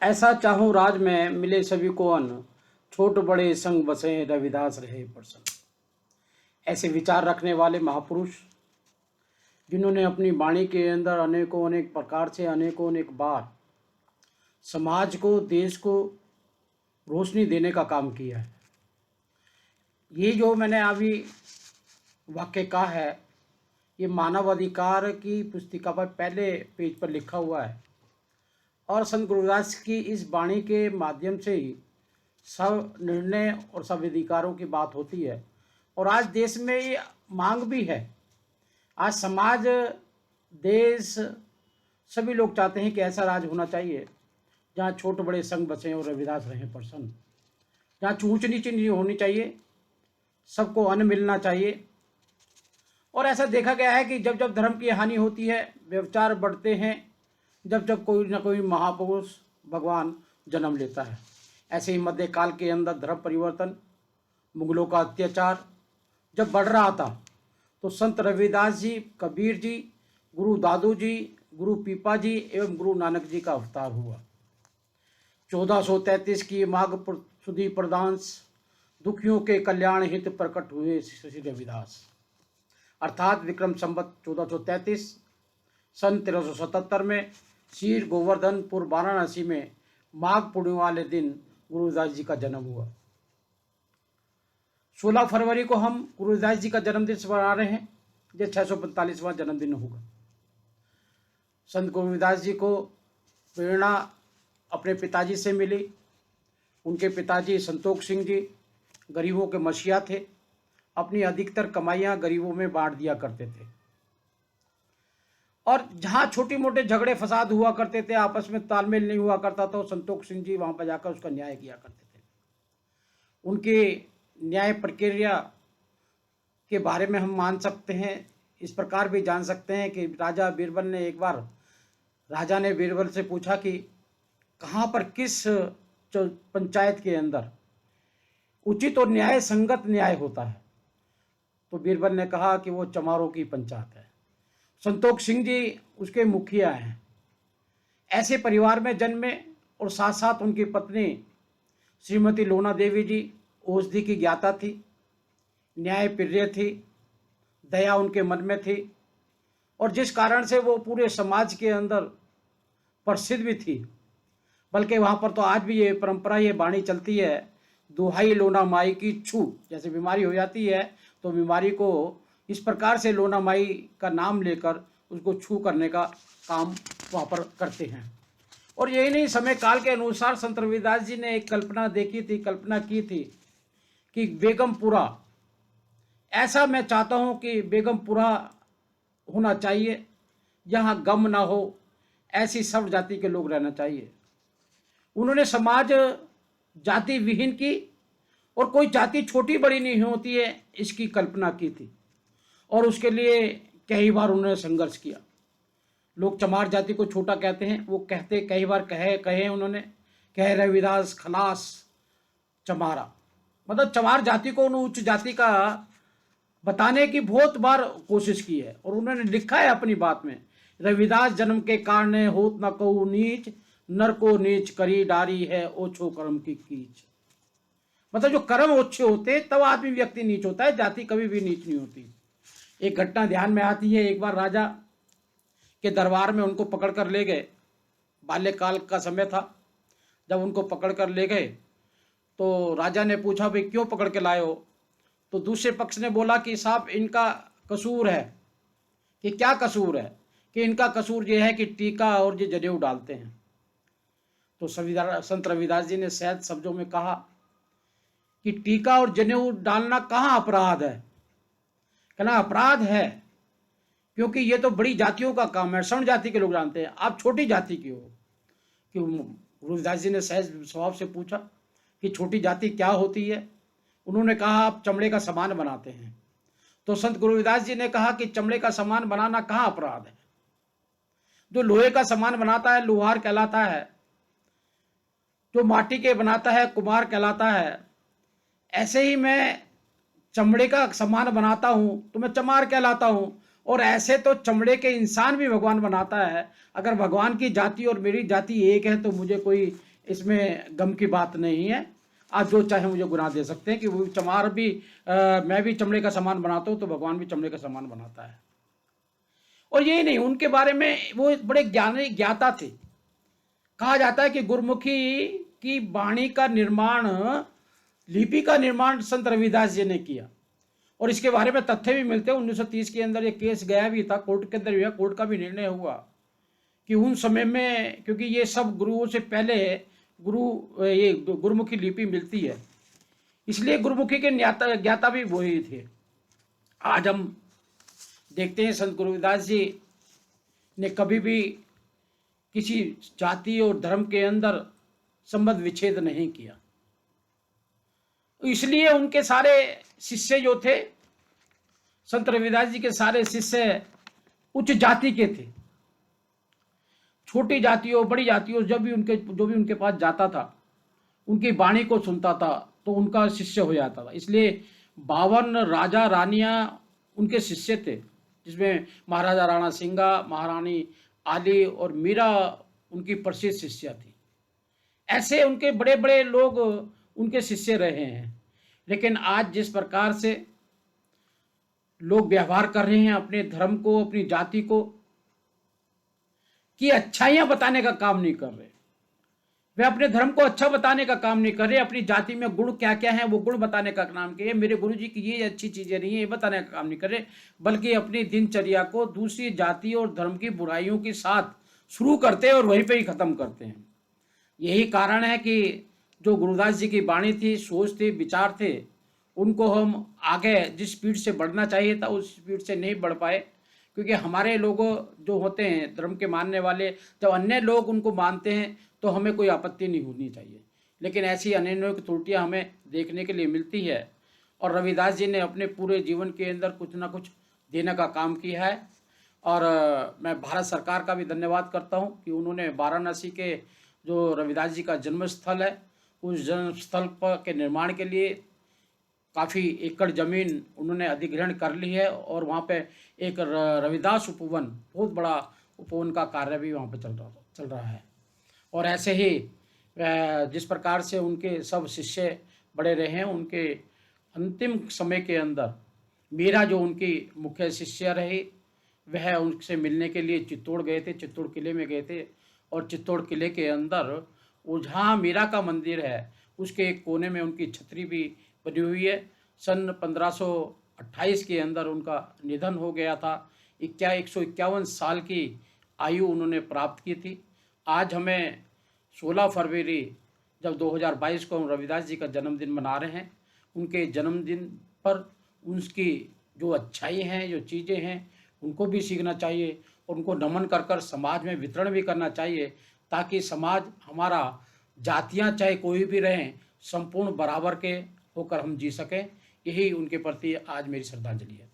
ऐसा चाहूं राज में मिले सभी को अन्न, छोट बड़े संग बसे रविदास रहे प्रसन्न। ऐसे विचार रखने वाले महापुरुष जिन्होंने अपनी वाणी के अंदर अनेकों अनेक प्रकार से अनेकों अनेक बार समाज को, देश को रोशनी देने का काम किया है। ये जो मैंने अभी वाक्य कहा है, ये मानव अधिकार की पुस्तिका पर पहले पेज पर लिखा हुआ है और संत गुरुदास की इस वाणी के माध्यम से ही सब निर्णय और सब अधिकारों की बात होती है। और आज देश में ये मांग भी है। आज समाज, देश, सभी लोग चाहते हैं कि ऐसा राज होना चाहिए जहाँ छोटे बड़े संग बसें और रविदास रहें प्रसन्न, जहाँ ऊंच नीच नहीं होनी चाहिए, सबको अन्न मिलना चाहिए। और ऐसा देखा गया है कि जब जब धर्म की हानि होती है, व्यभिचार बढ़ते हैं, जब जब कोई ना कोई महापुरुष भगवान जन्म लेता है। ऐसे ही मध्यकाल के अंदर धर्म परिवर्तन, मुगलों का अत्याचार जब बढ़ रहा था तो संत रविदास जी, कबीर जी, गुरु दादू जी, गुरु पीपा जी एवं गुरु नानक जी का अवतार हुआ। 1433 की माघ सुदी प्रदांस दुखियों के कल्याण हित प्रकट हुए श्री रविदास, अर्थात विक्रम संवत 1433 सन 1377 में श्री गोवर्धनपुर वाराणसी में माघ पूर्णिमा वाले दिन गुरुदास जी का जन्म हुआ। 16 फरवरी को हम गुरुदास जी का जन्मदिन मना रहे हैं। यह 645वां जन्मदिन होगा। संत गुरुदास जी को प्रेरणा अपने पिताजी से मिली। उनके पिताजी संतोष सिंह जी गरीबों के मसीहा थे। अपनी अधिकतर कमाइयां गरीबों में बांट दिया करते थे और जहां छोटी मोटे झगड़े फसाद हुआ करते थे, आपस में तालमेल नहीं हुआ करता, तो संतोष सिंह जी वहां पर जाकर उसका न्याय किया करते थे। उनके न्याय प्रक्रिया के बारे में हम मान सकते हैं, इस प्रकार भी जान सकते हैं कि राजा बीरबल ने एक बार, राजा ने बीरबल से पूछा कि कहाँ पर किस पंचायत के अंदर उचित और न्याय संगत न्याय होता है, तो बीरबल ने कहा कि वो चमारों की पंचायत है। संतोष सिंह जी उसके मुखिया हैं। ऐसे परिवार में जन्मे और साथ साथ उनकी पत्नी श्रीमती लोना देवी जी औषधि की ज्ञाता थी, न्यायप्रिय थी, दया उनके मन में थी और जिस कारण से वो पूरे समाज के अंदर प्रसिद्ध भी थी। बल्कि वहाँ पर तो आज भी ये परंपरा, ये वाणी चलती है, दुहाई लोना माई की छू। जैसे बीमारी हो जाती है तो बीमारी को इस प्रकार से लोना माई का नाम लेकर उसको छू करने का काम वहाँ पर करते हैं। और यही नहीं, समय काल के अनुसार संत रविदास जी ने एक कल्पना की थी कि बेगमपुरा, ऐसा मैं चाहता हूँ कि बेगमपुरा होना चाहिए जहाँ गम ना हो, ऐसी सब जाति के लोग रहना चाहिए। उन्होंने समाज जाति विहीन की और कोई जाति छोटी बड़ी नहीं होती है, इसकी कल्पना की थी और उसके लिए कई बार उन्होंने संघर्ष किया। लोग चमार जाति को छोटा कहते हैं, वो कहते कई बार कहे उन्होंने, कहे रविदास खलास चमारा, मतलब चमार जाति को उन्होंने उच्च जाति का बताने की बहुत बार कोशिश की है। और उन्होंने लिखा है अपनी बात में, रविदास जन्म के कारण होत न कहू नीच, नर को नीच करी डारी है ओछो कर्म की कीच। मतलब जो कर्म ओछे होते तब आदमी व्यक्ति नीच होता है, जाति कभी भी नीच नहीं होती। एक घटना ध्यान में आती है, एक बार राजा के दरबार में उनको पकड़ कर ले गए। बाल्यकाल का समय था। जब उनको पकड़ कर ले गए तो राजा ने पूछा, भाई क्यों पकड़ के लाए हो? तो दूसरे पक्ष ने बोला कि साहब इनका कसूर है। कि क्या कसूर है? कि इनका कसूर ये है कि टीका और ये जनेऊ डालते हैं। तो संत रविदास जी ने सहज शब्दों में कहा कि टीका और जनेऊ डालना कहाँ अपराध है? कहना अपराध है क्योंकि ये तो बड़ी जातियों का काम है, स्वर्ण जाति के लोग जानते हैं, आप छोटी जाति की हो। कि गुरुदास जी ने सहज स्वभाव से पूछा कि छोटी जाति क्या होती है? उन्होंने कहा आप चमड़े का सामान बनाते हैं। तो संत गुरुदास जी ने कहा कि चमड़े का सामान बनाना कहाँ अपराध है? जो लोहे का सामान बनाता है लोहार कहलाता है, जो माटी के बनाता है कुम्हार कहलाता है। ऐसे ही मैं चमड़े का सामान बनाता हूं तो मैं चमार कहलाता हूं। और ऐसे तो चमड़े के इंसान भी भगवान बनाता है। अगर भगवान की जाति और मेरी जाति एक है तो मुझे कोई इसमें गम की बात नहीं है। आज जो चाहे मुझे गुनाह दे सकते हैं कि वो चमार भी मैं भी चमड़े का सामान बनाता हूँ तो भगवान भी चमड़े का सामान बनाता है। और यही नहीं, उनके बारे में वो बड़े ज्ञानी ज्ञाता थे। कहा जाता है कि गुरुमुखी की वाणी का निर्माण, लिपि का निर्माण संत रविदास जी ने किया। और इसके बारे में तथ्य भी मिलते हैं। 1930 के अंदर ये केस गया भी था, कोर्ट के अंदर हुआ, कोर्ट का भी निर्णय हुआ कि उन समय में, क्योंकि ये सब गुरुओं से पहले ये गुरुमुखी लिपि मिलती है, इसलिए गुरुमुखी के ज्ञाता भी वही थे। आज हम देखते हैं संत गुरुदास जी ने कभी भी किसी जाति और धर्म के अंदर संबंध विच्छेद नहीं किया। इसलिए उनके सारे शिष्य जो थे, संत रविदास जी के सारे शिष्य उच्च जाति के थे। छोटी जातियों बड़ी जातियों जो भी उनके पास जाता था, उनकी वाणी को सुनता था तो उनका शिष्य हो जाता था। इसलिए 52 राजा रानियां उनके शिष्य थे, जिसमें महाराजा राणा सिंगा, महारानी आली और मीरा उनकी प्रसिद्ध शिष्या थी। ऐसे उनके बड़े बड़े लोग उनके शिष्य रहे हैं। लेकिन आज जिस प्रकार से लोग व्यवहार कर रहे हैं अपने धर्म को, अपनी जाति को, कि अच्छाइयां बताने का काम नहीं कर रहे, वे अपने धर्म को अच्छा बताने का काम नहीं कर रहे, अपनी जाति में गुण क्या क्या है वो गुण बताने का काम किए, मेरे गुरु जी की ये अच्छी चीजें नहीं है ये बताने का काम नहीं कर रहे, बल्कि अपनी दिनचर्या को दूसरी जाति और धर्म की बुराइयों के साथ शुरू करते हैं और वहीं पे ही खत्म करते हैं। यही कारण है कि जो गुरुदास जी की वाणी थी, सोच थी, विचार थे, उनको हम आगे जिस स्पीड से बढ़ना चाहिए था उस स्पीड से नहीं बढ़ पाए। क्योंकि हमारे लोगों जो होते हैं धर्म के मानने वाले, जब अन्य लोग उनको मानते हैं तो हमें कोई आपत्ति नहीं होनी चाहिए। लेकिन ऐसी अनेक त्रुटियां हमें देखने के लिए मिलती है। और रविदास जी ने अपने पूरे जीवन के अंदर कुछ ना कुछ देने का काम किया है। और मैं भारत सरकार का भी धन्यवाद करता हूं कि उन्होंने वाराणसी के जो रविदास जी का जन्म स्थल है, उस जन्म स्थल के निर्माण के लिए काफ़ी एकड़ ज़मीन उन्होंने अधिग्रहण कर ली है। और वहाँ पे एक रविदास उपवन, बहुत बड़ा उपवन का कार्य भी वहाँ पे चल रहा है। और ऐसे ही जिस प्रकार से उनके सब शिष्य बड़े रहे हैं, उनके अंतिम समय के अंदर मीरा जो उनकी मुख्य शिष्य रही, वह उनसे मिलने के लिए चित्तौड़ गए थे, चित्तौड़ किले में गए थे। और चित्तौड़ किले के अंदर वो जहाँ मीरा का मंदिर है उसके एक कोने में उनकी छतरी भी बनी हुई है। सन 1528 के अंदर उनका निधन हो गया था। 151 साल की आयु उन्होंने प्राप्त की थी। आज हमें 16 फरवरी जब 2022 को हम रविदास जी का जन्मदिन मना रहे हैं, उनके जन्मदिन पर उनकी जो अच्छाई हैं, जो चीज़ें हैं, उनको भी सीखना चाहिए और उनको नमन कर कर समाज में वितरण भी करना चाहिए, ताकि समाज हमारा जातियां चाहे कोई भी रहें संपूर्ण बराबर के होकर हम जी सकें। यही उनके प्रति आज मेरी श्रद्धांजलि है।